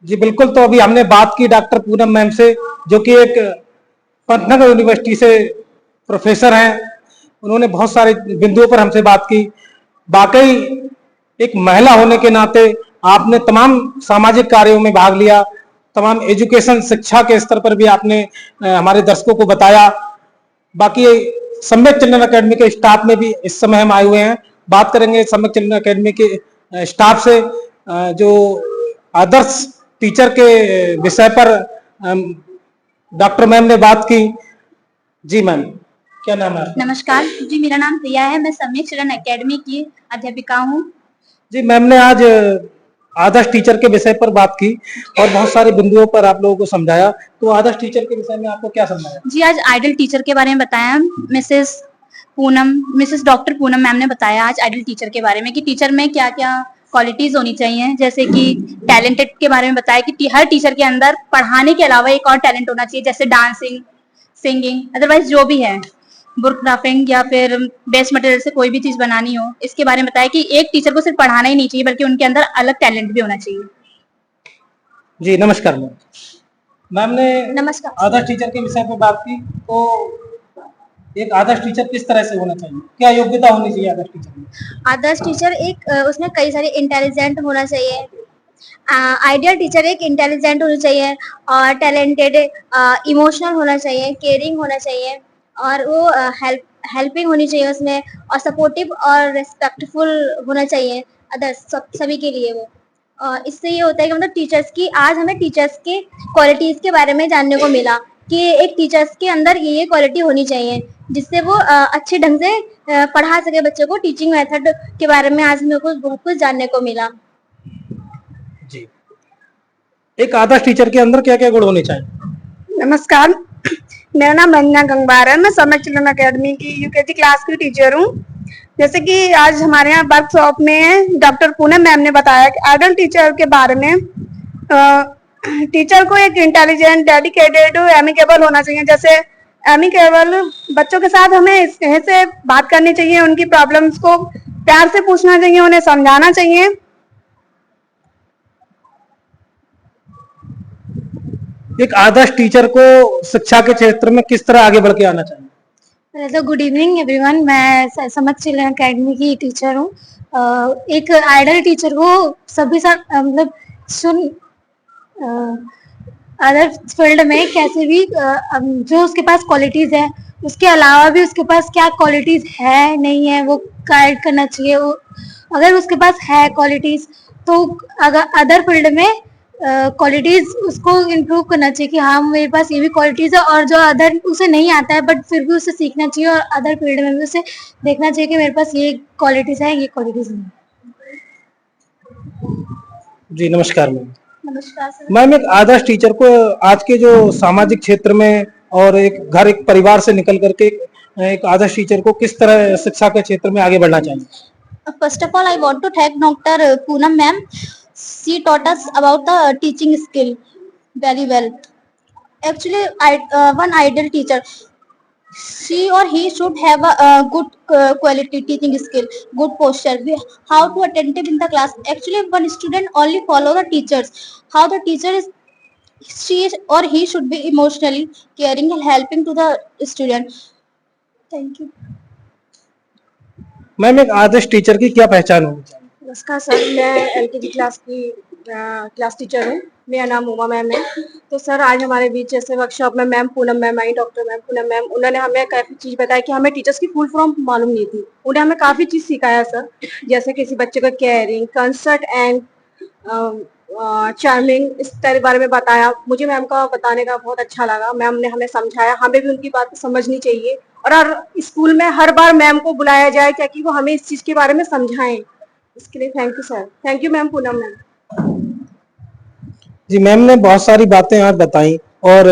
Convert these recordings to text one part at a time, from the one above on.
जी बिल्कुल। तो अभी हमने बात की डॉक्टर पूनम मैम से, जो कि एक पंतनगर यूनिवर्सिटी से प्रोफेसर हैं। उन्होंने बहुत सारे बिंदुओं पर हमसे बात की। वाकई एक महिला होने के नाते आपने तमाम सामाजिक कार्यों में भाग लिया, तमाम एजुकेशन शिक्षा के स्तर पर भी आपने हमारे दर्शकों को बताया। बाकी सम्यक चिल्ड्रन अकेडमी के स्टाफ में भी इस समय हम आए हुए हैं, बात करेंगे सम्यक चिल्ड्रन अकेडमी के स्टाफ से, जो आदर्श टीचर के विषय पर डॉक्टर मैम ने बात की। जी मैम, क्या नाम है आपका? नमस्कार जी, मेरा नाम प्रिया है। मैं सम्यक चिल्ड्रन अकेडमी की अध्यापिका हूँ। जी मैम ने आज आदर्श टीचर के विषय पर बात की और बहुत सारे बिंदुओं पर आप लोगों को समझाया। तो आदर्श टीचर के विषय में आपको क्या समझाया? जी, आज आइडल टीचर के बारे में बताया मिसेस डॉक्टर पूनम मैम ने बताया आज आइडल टीचर के बारे में कि टीचर में क्या क्या क्वालिटीज होनी चाहिए। जैसे कि टैलेंटेड के बारे में बताया कि हर टीचर के अंदर पढ़ाने के अलावा एक और टैलेंट होना चाहिए, जैसे डांसिंग, सिंगिंग, अदरवाइज जो भी है, बुक क्राफ्टिंग या फिर बेस्ट मटेरियल से कोई भी चीज बनानी हो। इसके बारे में बताया कि एक टीचर को सिर्फ पढ़ाना ही नहीं चाहिए, बल्कि उनके अंदर अलग टैलेंट भी होना चाहिए। जी नमस्कार मैम। मैम ने नमस्कार। आदर्श टीचर के विषय पर बात की। तो एक आदर्श टीचर किस तरह से होना चाहिए, क्या योग्यता होनी चाहिए आदर्श टीचर में? आदर्श टीचर एक उसमें कई सारे इंटेलिजेंट होना चाहिए। आइडियल टीचर एक इंटेलिजेंट होना चाहिए और टैलेंटेड, इमोशनल होना चाहिए, केयरिंग होना चाहिए और वो हेल्पिंग होनी चाहिए उसमें, और सपोर्टिव और रिस्पेक्टफुल होना चाहिए अदर्स सभी के लिए वो। और इससे ये होता है कि मतलब टीचर्स की, आज हमें टीचर्स के क्वालिटीज के बारे में जानने को मिला कि एक टीचर्स के अंदर ये क्वालिटी होनी चाहिए, जिससे वो अच्छे ढंग से पढ़ा सके बच्चों को। टीचिंग मेथड के बारे में आज मेरे को बहुत कुछ जानने को मिला। जी, एक आदर्श टीचर के अंदर क्या क्या गुण होने चाहिए? नमस्कार, मेरा नाम रंजना गंगवार है। मैं सम्यक चिल्ड्रन अकेडमी की यूकेजी क्लास की टीचर हूँ। जैसे कि आज हमारे यहाँ वर्कशॉप में डॉक्टर पूनम मैम ने बताया कि आइडल टीचर के बारे में। टीचर को एक इंटेलिजेंट, डेडिकेटेड, एमिकेबल होना चाहिए। जैसे एमिकेबल बच्चों के साथ हमें इस तरह से बात करनी चाहिए, उनकी प्रॉब्लम्स को प्यार से पूछना चाहिए, उन्हें समझाना चाहिए। एक आदर्श टीचर को शिक्षा के क्षेत्र में किस तरह आगे बढ़ के आना चाहिए? तो गुड इवनिंग एवरीवन, मैं सम्यक चिल्ड्रन अकेडमी की टीचर हूँ। एक आइडल टीचर को सभी साथ मतलब अदर फील्ड में कैसे भी जो उसके पास क्वालिटीज है, उसके अलावा भी उसके पास क्या क्वालिटीज है नहीं है वो गाइड करना चाहिए। वो अगर उसके पास है क्वालिटीज तो अगर अदर फील्ड में क्वालिटीज उसको इम्प्रूव करना चाहिए कि हाँ मेरे पास ये भी क्वालिटीज है, और जो अदर उसे नहीं आता है बट फिर भी उसे सीखना चाहिए, और अदर फील्ड में भी उसे देखना चाहिए कि मेरे पास ये क्वालिटीज है, ये क्वालिटीज नहीं। जी नमस्कार मैम। नमस्कार सर। मैम, एक आदर्श टीचर को आज के जो सामाजिक क्षेत्र में और एक घर, एक परिवार से निकल करके एक आदर्श टीचर को किस तरह शिक्षा के क्षेत्र में आगे बढ़ना चाहिए? First of all, I want to thank Dr. Poonam ma'am. She taught us about the teaching skill very well. Actually, one ideal teacher, she or he should have a good quality teaching skill, good posture, how to attentive in the class. Actually, one student only follow the teachers. How the teacher is, she or he should be emotionally caring and helping to the student. Thank you. Ma'am, एक आदर्श teacher की क्या पहचान होनी चाहिए? नमस्कार sir, मैं LKG class की class teacher हूँ। मेरा नाम उमा मैम है। तो सर आज हमारे बीच ऐसे वर्कशॉप में मैम पूनम मैम आई, डॉक्टर मैम पूनम मैम, उन्होंने हमें काफ़ी चीज़ बताई कि हमें टीचर्स की फुल फॉर्म मालूम नहीं थी। उन्हें हमें काफ़ी चीज़ सिखाया सर, जैसे किसी बच्चे को केयरिंग, कंसर्ट एंड चार्मिंग, इस तरह बारे में बताया। मुझे मैम का बताने का बहुत अच्छा लगा। मैम ने हमें समझाया, हमें भी उनकी बात समझनी चाहिए, और स्कूल में हर बार मैम को बुलाया जाए ताकि वो हमें इस चीज़ के बारे में समझाएं। इसके लिए thank you sir. Thank you ma'am Poonam ma'am. जी, मैम ने बहुत सारी बातें आज बताई और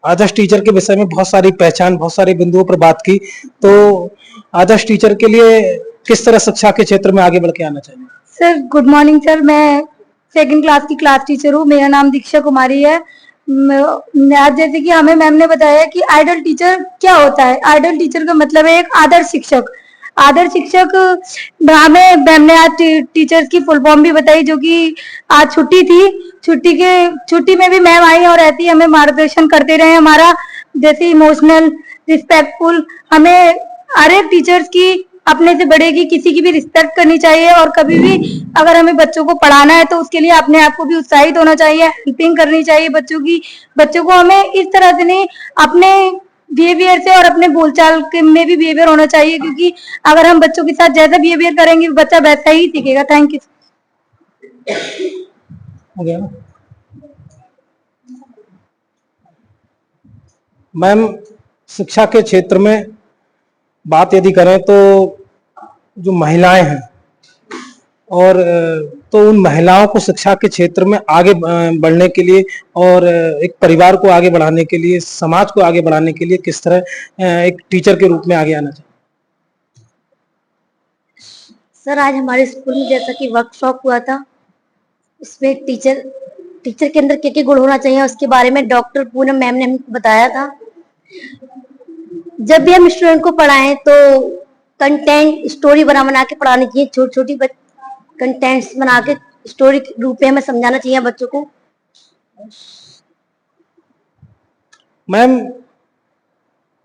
आदर्श टीचर के विषय में बहुत सारी पहचान, बहुत सारे बिंदुओं पर बात की। तो आदर्श टीचर के लिए किस तरह शिक्षा के क्षेत्र में आगे बढ़ के आना चाहिए? सर गुड मॉर्निंग सर, मैं सेकंड क्लास की क्लास टीचर हूँ। मेरा नाम दीक्षा कुमारी है। आज जैसे कि हमें मैम ने बताया कि आइडल टीचर क्या होता है। आइडल टीचर का मतलब है एक आदर्श शिक्षक। आदर्श शिक्षक हमें मैम ने आज टीचर्स की फुल फॉर्म भी बताई, जो कि आज छुट्टी थी छुट्टी में भी मैम आई और रहती हमें मार्गदर्शन करते रहे। हमारा जैसे इमोशनल, रिस्पेक्टफुल, हमें हर एक टीचर्स की अपने से बड़े की किसी की भी रिस्पेक्ट करनी चाहिए। और कभी भी अगर हमें बच्चों को पढ़ाना है तो उसके लिए अपने आप को भी उत्साहित होना चाहिए, हेल्पिंग करनी चाहिए बच्चों को हमें इस तरह से नहीं, अपने बिहेवियर से और अपने बोलचाल के में भी बिहेवियर होना चाहिए, क्योंकि अगर हम बच्चों के साथ जैसा बिहेवियर करेंगे बच्चा वैसा ही सीखेगा। Thank you. हो गया ना मैम। शिक्षा के क्षेत्र में बात यदि करें तो जो महिलाएं हैं और तो उन महिलाओं को शिक्षा के क्षेत्र में आगे बढ़ने के लिए और एक परिवार को आगे बढ़ाने के लिए, समाज को आगे बढ़ाने के लिए किस तरह एक टीचर के रूप में आगे आना चाहिए? सर, आज हमारे स्कूल में जैसा कि वर्कशॉप हुआ था, उसमें टीचर के अंदर क्या गुण होना चाहिए उसके बारे में डॉक्टर पूनम मैम ने हमको बताया था। जब भी हम स्टूडेंट को पढ़ाएं तो कंटेंट स्टोरी बना के पढ़ानी चाहिए। छोटी कंटेंट्स बना के स्टोरी रूप में हमें समझाना चाहिए बच्चों को। मैम,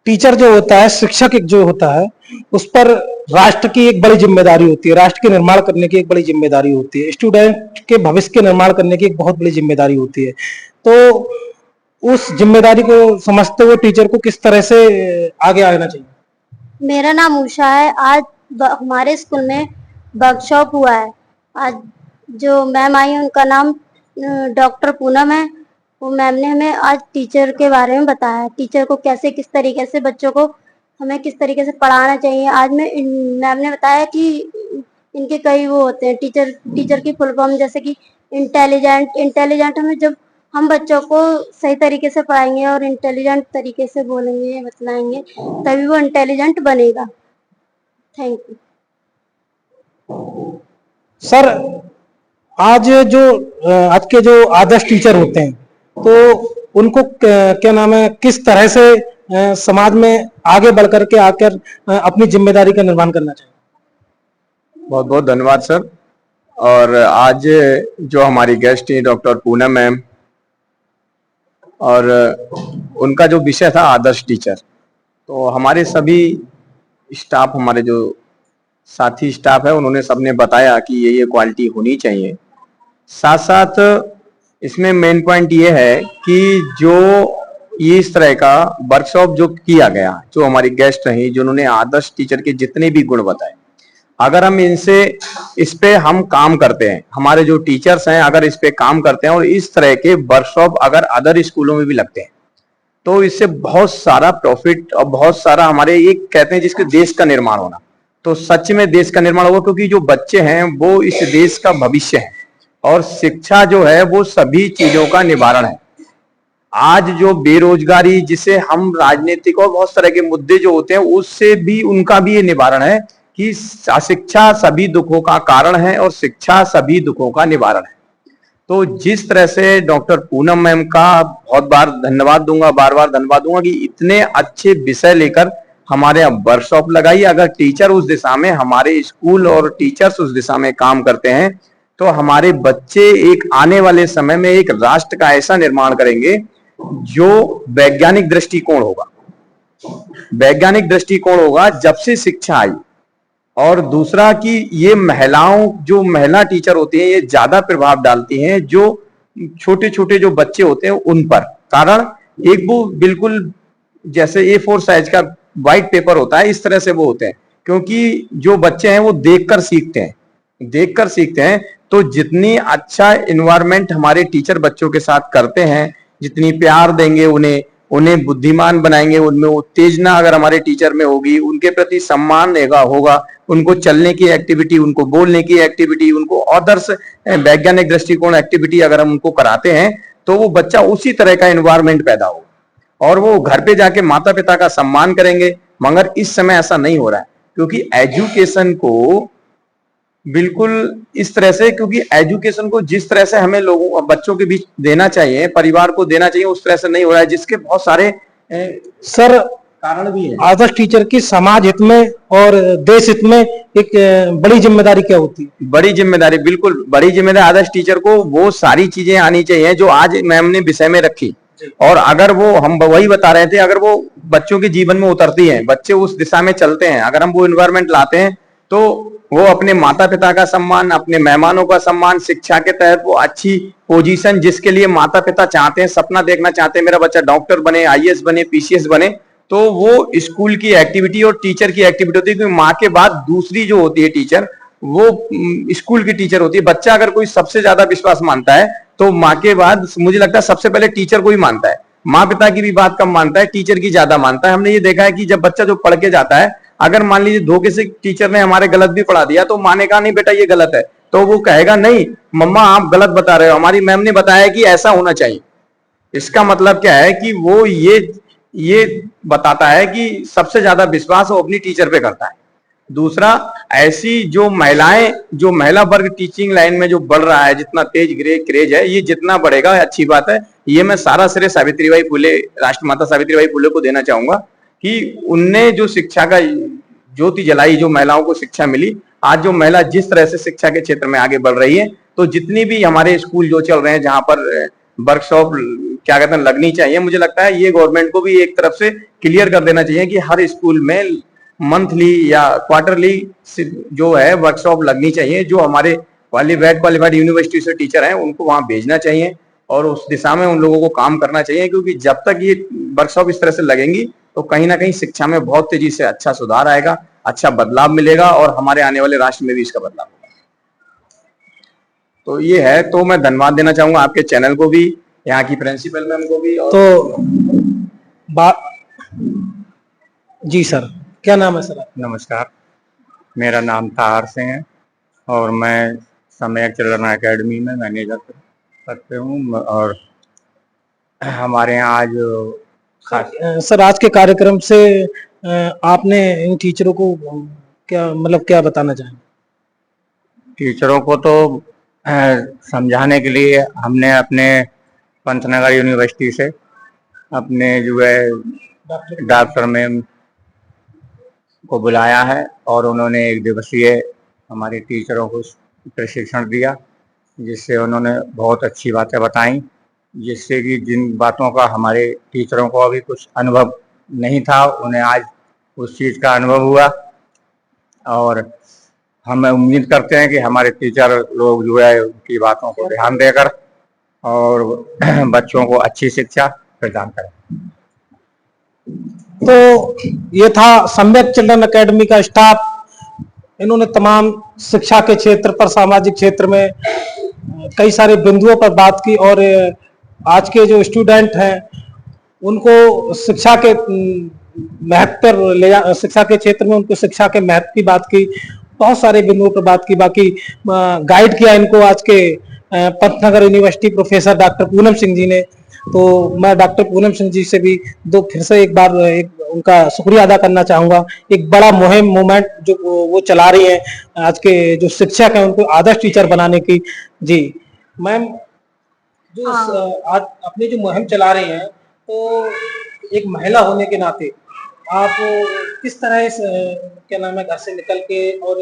टीचर जो होता है, शिक्षक एक जो होता है, उस पर राष्ट्र की एक बड़ी जिम्मेदारी होती है, राष्ट्र के निर्माण करने की एक बड़ी जिम्मेदारी होती है, स्टूडेंट के भविष्य के निर्माण करने की एक बहुत बड़ी जिम्मेदारी होती है। तो उस जिम्मेदारी को समझते हुए टीचर को किस तरह से आगे आना चाहिए? मेरा नाम उषा है। आज हमारे स्कूल में वर्कशॉप हुआ है। आज जो मैम आई है उनका नाम डॉक्टर पूनम है। वो मैम ने हमें आज टीचर के बारे में बताया, टीचर को कैसे किस तरीके से बच्चों को हमें किस तरीके से पढ़ाना चाहिए। आज मैम ने बताया कि इनके कई वो होते हैं टीचर की फुल फॉर्म, जैसे कि इंटेलिजेंट हमें जब हम बच्चों को सही तरीके से पढ़ाएंगे और इंटेलिजेंट तरीके से बोलेंगे, बतलाएंगे, तभी वो इंटेलिजेंट बनेगा। Thank you sir. आज के जो आदर्श टीचर होते हैं तो उनको क्या नाम है, किस तरह से समाज में आगे बढ़कर के आकर अपनी जिम्मेदारी का निर्वहन करना चाहिए? बहुत बहुत धन्यवाद सर। और आज जो हमारी गेस्ट थी डॉक्टर पूनम मैम, और उनका जो विषय था आदर्श टीचर, तो हमारे सभी स्टाफ, हमारे जो साथी स्टाफ है, उन्होंने सबने बताया कि ये क्वालिटी होनी चाहिए। साथ साथ इसमें मेन पॉइंट ये है कि जो ये इस तरह का वर्कशॉप जो किया गया, जो हमारी गेस्ट रही, जिन्होंने आदर्श टीचर के जितने भी गुण बताए, अगर हम इस पे हम काम करते हैं, हमारे जो टीचर्स हैं अगर इस पे काम करते हैं और इस तरह के वर्कशॉप अगर अदर स्कूलों में भी लगते हैं, तो इससे बहुत सारा प्रॉफिट और बहुत सारा हमारे एक कहते हैं जिसके देश का निर्माण होना, तो सच में देश का निर्माण होगा। क्योंकि जो बच्चे हैं वो इस देश का भविष्य है और शिक्षा जो है वो सभी चीजों का निवारण है। आज जो बेरोजगारी, जिसे हम राजनीतिक और बहुत तरह के मुद्दे जो होते हैं उससे भी उनका भी ये निवारण है कि शिक्षा सभी दुखों का कारण है और शिक्षा सभी दुखों का निवारण है। तो जिस तरह से डॉक्टर पूनम मैम का बहुत बार धन्यवाद दूंगा, बार बार धन्यवाद दूंगा कि इतने अच्छे विषय लेकर हमारे यहाँ वर्कशॉप लगाई। अगर टीचर उस दिशा में, हमारे स्कूल और टीचर्स उस दिशा में काम करते हैं तो हमारे बच्चे एक आने वाले समय में एक राष्ट्र का ऐसा निर्माण करेंगे जो वैज्ञानिक दृष्टिकोण होगा। वैज्ञानिक दृष्टिकोण होगा जब से शिक्षा आई। और दूसरा कि ये महिलाओं, जो महिला टीचर होती हैं, ये ज्यादा प्रभाव डालती हैं जो छोटे छोटे जो बच्चे होते हैं उन पर। कारण एक वो बिल्कुल जैसे A4 साइज का व्हाइट पेपर होता है, इस तरह से वो होते हैं। क्योंकि जो बच्चे हैं वो देखकर सीखते हैं। तो जितनी अच्छा इन्वायरमेंट हमारे टीचर बच्चों के साथ करते हैं, जितनी प्यार देंगे उन्हें बुद्धिमान बनाएंगे, उनमें उत्तेजना अगर हमारे टीचर में होगी, उनके प्रति सम्मान होगा, उनको चलने की एक्टिविटी, उनको बोलने की एक्टिविटी, उनको अदर्स वैज्ञानिक दृष्टिकोण एक्टिविटी अगर हम उनको कराते हैं तो वो बच्चा उसी तरह का एनवायरनमेंट पैदा होगा और वो घर पे जाके माता पिता का सम्मान करेंगे। मगर इस समय ऐसा नहीं हो रहा है क्योंकि एजुकेशन को बिल्कुल इस तरह से, क्योंकि एजुकेशन को जिस तरह से हमें लोगों बच्चों के बीच देना चाहिए, परिवार को देना चाहिए, उस तरह से नहीं हो रहा है, जिसके बहुत सारे सर कारण भी है। आदर्श टीचर की समाज हित में और देश हित में एक बड़ी जिम्मेदारी क्या होती है? बड़ी जिम्मेदारी, बिल्कुल बड़ी जिम्मेदारी। आदर्श टीचर को वो सारी चीजें आनी चाहिए जो आज मैम ने विषय में रखी, और अगर वो, हम वही बता रहे थे, अगर वो बच्चों के जीवन में उतरती हैं, बच्चे उस दिशा में चलते हैं, अगर हम वो इन्वायरमेंट लाते हैं, तो वो अपने माता पिता का सम्मान, अपने मेहमानों का सम्मान, शिक्षा के तहत वो अच्छी पोजीशन जिसके लिए माता पिता चाहते हैं, सपना देखना चाहते हैं मेरा बच्चा डॉक्टर बने, आईएएस बने, पीसीएस बने, तो वो स्कूल की एक्टिविटी और टीचर की एक्टिविटी होती है। क्योंकि माँ के बाद दूसरी जो होती है टीचर, वो स्कूल की टीचर होती है। बच्चा अगर कोई सबसे ज्यादा विश्वास मानता है तो माँ के बाद मुझे लगता है सबसे पहले टीचर को ही मानता है। माँ पिता की भी बात कम मानता है, टीचर की ज्यादा मानता है। हमने ये देखा है कि जब बच्चा जो पढ़ के जाता है, अगर मान लीजिए धोखे से टीचर ने हमारे गलत भी पढ़ा दिया, तो माँ ने कहा नहीं बेटा ये गलत है, तो वो कहेगा नहीं मम्मा आप गलत बता रहे हो, हमारी मैम ने बताया कि ऐसा होना चाहिए। इसका मतलब क्या है कि वो ये बताता है कि सबसे ज्यादा विश्वास वो अपनी टीचर पे करता है। दूसरा, ऐसी जो महिलाएं, जो महिला वर्ग टीचिंग लाइन में जो बढ़ रहा है, जितना तेज क्रेज है, ये जितना बढ़ेगा अच्छी बात है। ये मैं सारा श्रेय सावित्रीबाई फुले, राष्ट्रमाता सावित्रीबाई फुले को देना चाहूंगा कि उनने जो शिक्षा का ज्योति जलाई, जो महिलाओं को शिक्षा मिली। आज जो महिला जिस तरह से शिक्षा के क्षेत्र में आगे बढ़ रही है, तो जितनी भी हमारे स्कूल जो चल रहे हैं जहां पर वर्कशॉप क्या कहते हैं लगनी चाहिए, मुझे लगता है ये गवर्नमेंट को भी एक तरफ से क्लियर कर देना चाहिए कि हर स्कूल में मंथली या क्वार्टरली जो है वर्कशॉप लगनी चाहिए। जो हमारे क्वालिफाइड यूनिवर्सिटी से टीचर हैं उनको वहां भेजना चाहिए और उस दिशा में उन लोगों को काम करना चाहिए, क्योंकि जब तक ये वर्कशॉप इस तरह से लगेंगी तो कहीं ना कहीं शिक्षा में बहुत तेजी से अच्छा सुधार आएगा, अच्छा बदलाव मिलेगा और हमारे आने वाले राष्ट्र में भी इसका बदलाव होगा। तो ये है। तो मैं धन्यवाद देना चाहूंगा आपके चैनल को भी, यहाँ की प्रिंसिपल मैम को भी। और तो जी सर, क्या नाम है सर? नमस्कार, मेरा नाम तार सिंह है और मैं सम्यक चिल्ड्रन एकेडमी में मैनेजर पद पे हूँ। और हमारे यहाँ आज सर आज के कार्यक्रम से आपने इन टीचरों को क्या बताना चाहेंगे? टीचरों को तो समझाने के लिए हमने अपने पंतनगर यूनिवर्सिटी से अपने जो है डॉक्टर मैम को बुलाया है और उन्होंने 1 दिवसीय हमारे टीचरों को प्रशिक्षण दिया, जिससे उन्होंने बहुत अच्छी बातें बताई, जिससे कि जिन बातों का हमारे टीचरों को अभी कुछ अनुभव नहीं था, उन्हें आज उस चीज़ का अनुभव हुआ। और हम उम्मीद करते हैं कि हमारे टीचर लोग जो है उनकी बातों को ध्यान देकर और बच्चों को अच्छी शिक्षा प्रदान करें। तो ये था सम्यक चिल्ड्रन एकेडमी का स्टाफ। इन्होंने तमाम शिक्षा के क्षेत्र पर, सामाजिक क्षेत्र में कई सारे बिंदुओं पर बात की और आज के जो स्टूडेंट हैं उनको शिक्षा के महत्व पर ले जा, शिक्षा के क्षेत्र में उनको शिक्षा के महत्व की बात की, बहुत सारे बिंदुओं पर बात की। बाकी गाइड किया इनको आज के Pantnagar university professor doctor Poonam Singh ji ने। तो मैं डॉक्टर पूनम सिंह जी से भी फिर से एक बार उनका शुक्रिया अदा करना चाहूंगा। एक बड़ा मूवमेंट जो वो चला रही है, आज के जो शिक्षक हैं उनको आदर्श टीचर बनाने की। जी मैम, जो आज अपनी जो मुहिम चला रही हैं, तो एक महिला होने के नाते आप किस तरह इस क्या नाम है घर से निकल के और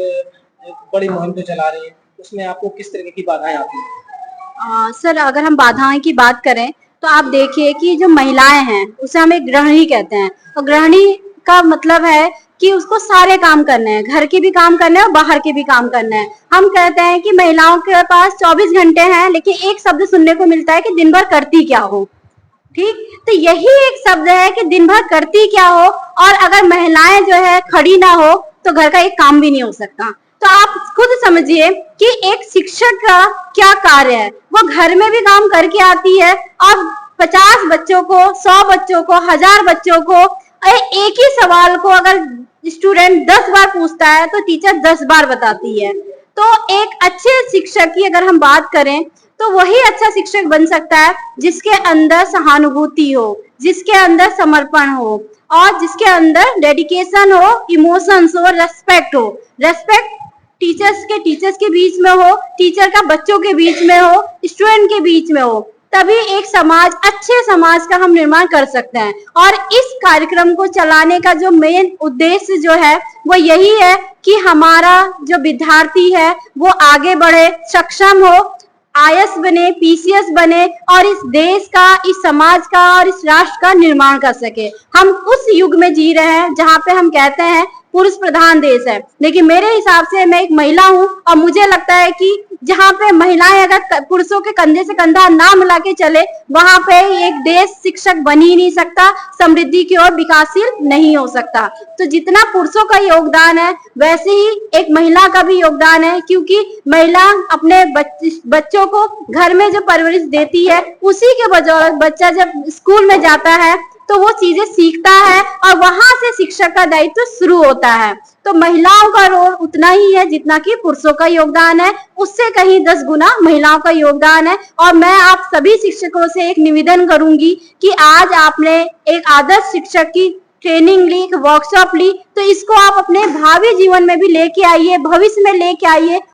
बड़ी मुहिम जो चला रही है उसमें आपको किस तरीके की बाधाएं आती हैं? सर अगर हम बाधाएं की बात करें तो आप देखिए कि जो महिलाएं हैं उसे हम एक गृहिणी कहते हैं, और गृहिणी का मतलब है कि उसको सारे काम करने हैं, घर के भी काम करने हैं और बाहर के भी काम करने हैं। हम कहते हैं कि महिलाओं के पास 24 घंटे हैं, लेकिन एक शब्द सुनने को मिलता है कि दिन भर करती क्या हो। ठीक, तो यही एक शब्द है कि दिन भर करती क्या हो, और अगर महिलाएं जो है खड़ी ना हो तो घर का एक काम भी नहीं हो सकता। तो आप खुद समझिए कि एक शिक्षक का क्या कार्य है। वो घर में भी काम करके आती है और 50 बच्चों को, 100 बच्चों को, 1000 बच्चों को एक ही सवाल को अगर स्टूडेंट 10 बार पूछता है तो टीचर 10 बार बताती है। तो एक अच्छे शिक्षक की अगर हम बात करें तो वही अच्छा शिक्षक बन सकता है जिसके अंदर सहानुभूति हो, जिसके अंदर समर्पण हो और जिसके अंदर डेडिकेशन हो, इमोशंस हो, रेस्पेक्ट हो। रेस्पेक्ट टीचर्स के बीच में हो, टीचर का बच्चों के बीच में हो, स्टूडेंट के बीच में हो, तभी एक समाज, अच्छे समाज का हम निर्माण कर सकते हैं। और इस कार्यक्रम को चलाने का जो मेन उद्देश्य जो है वो यही है कि हमारा जो विद्यार्थी है वो आगे बढ़े, सक्षम हो, आईएएस बने, पीसीएस बने और इस देश का, इस समाज का और इस राष्ट्र का निर्माण कर सके। हम उस युग में जी रहे हैं जहाँ पे हम कहते हैं पुरुष प्रधान देश है, लेकिन मेरे हिसाब से मैं एक महिला हूँ और मुझे लगता है कि जहाँ पे महिलाएं अगर पुरुषों के कंधे से कंधा ना मिला के चले, वहां पे एक देश शिक्षक बन ही नहीं सकता, समृद्धि की ओर विकासशील नहीं हो सकता। तो जितना पुरुषों का योगदान है वैसे ही एक महिला का भी योगदान है, क्योंकि महिला अपने बच्चों को घर में जो परवरिश देती है उसी के बदौलत बच्चा जब स्कूल में जाता है तो वो चीजें सीखता है और वहां से शिक्षक का दायित्व शुरू होता है। तो महिलाओं का रोल उतना ही है जितना कि पुरुषों का योगदान है, उससे कहीं 10 गुना महिलाओं का योगदान है। और मैं आप सभी शिक्षकों से एक निवेदन करूंगी कि आज आपने एक आदर्श शिक्षक की ट्रेनिंग ली, वर्कशॉप ली, तो इसको आप अपने भावी जीवन में भी लेके आइए, भविष्य में लेके आइए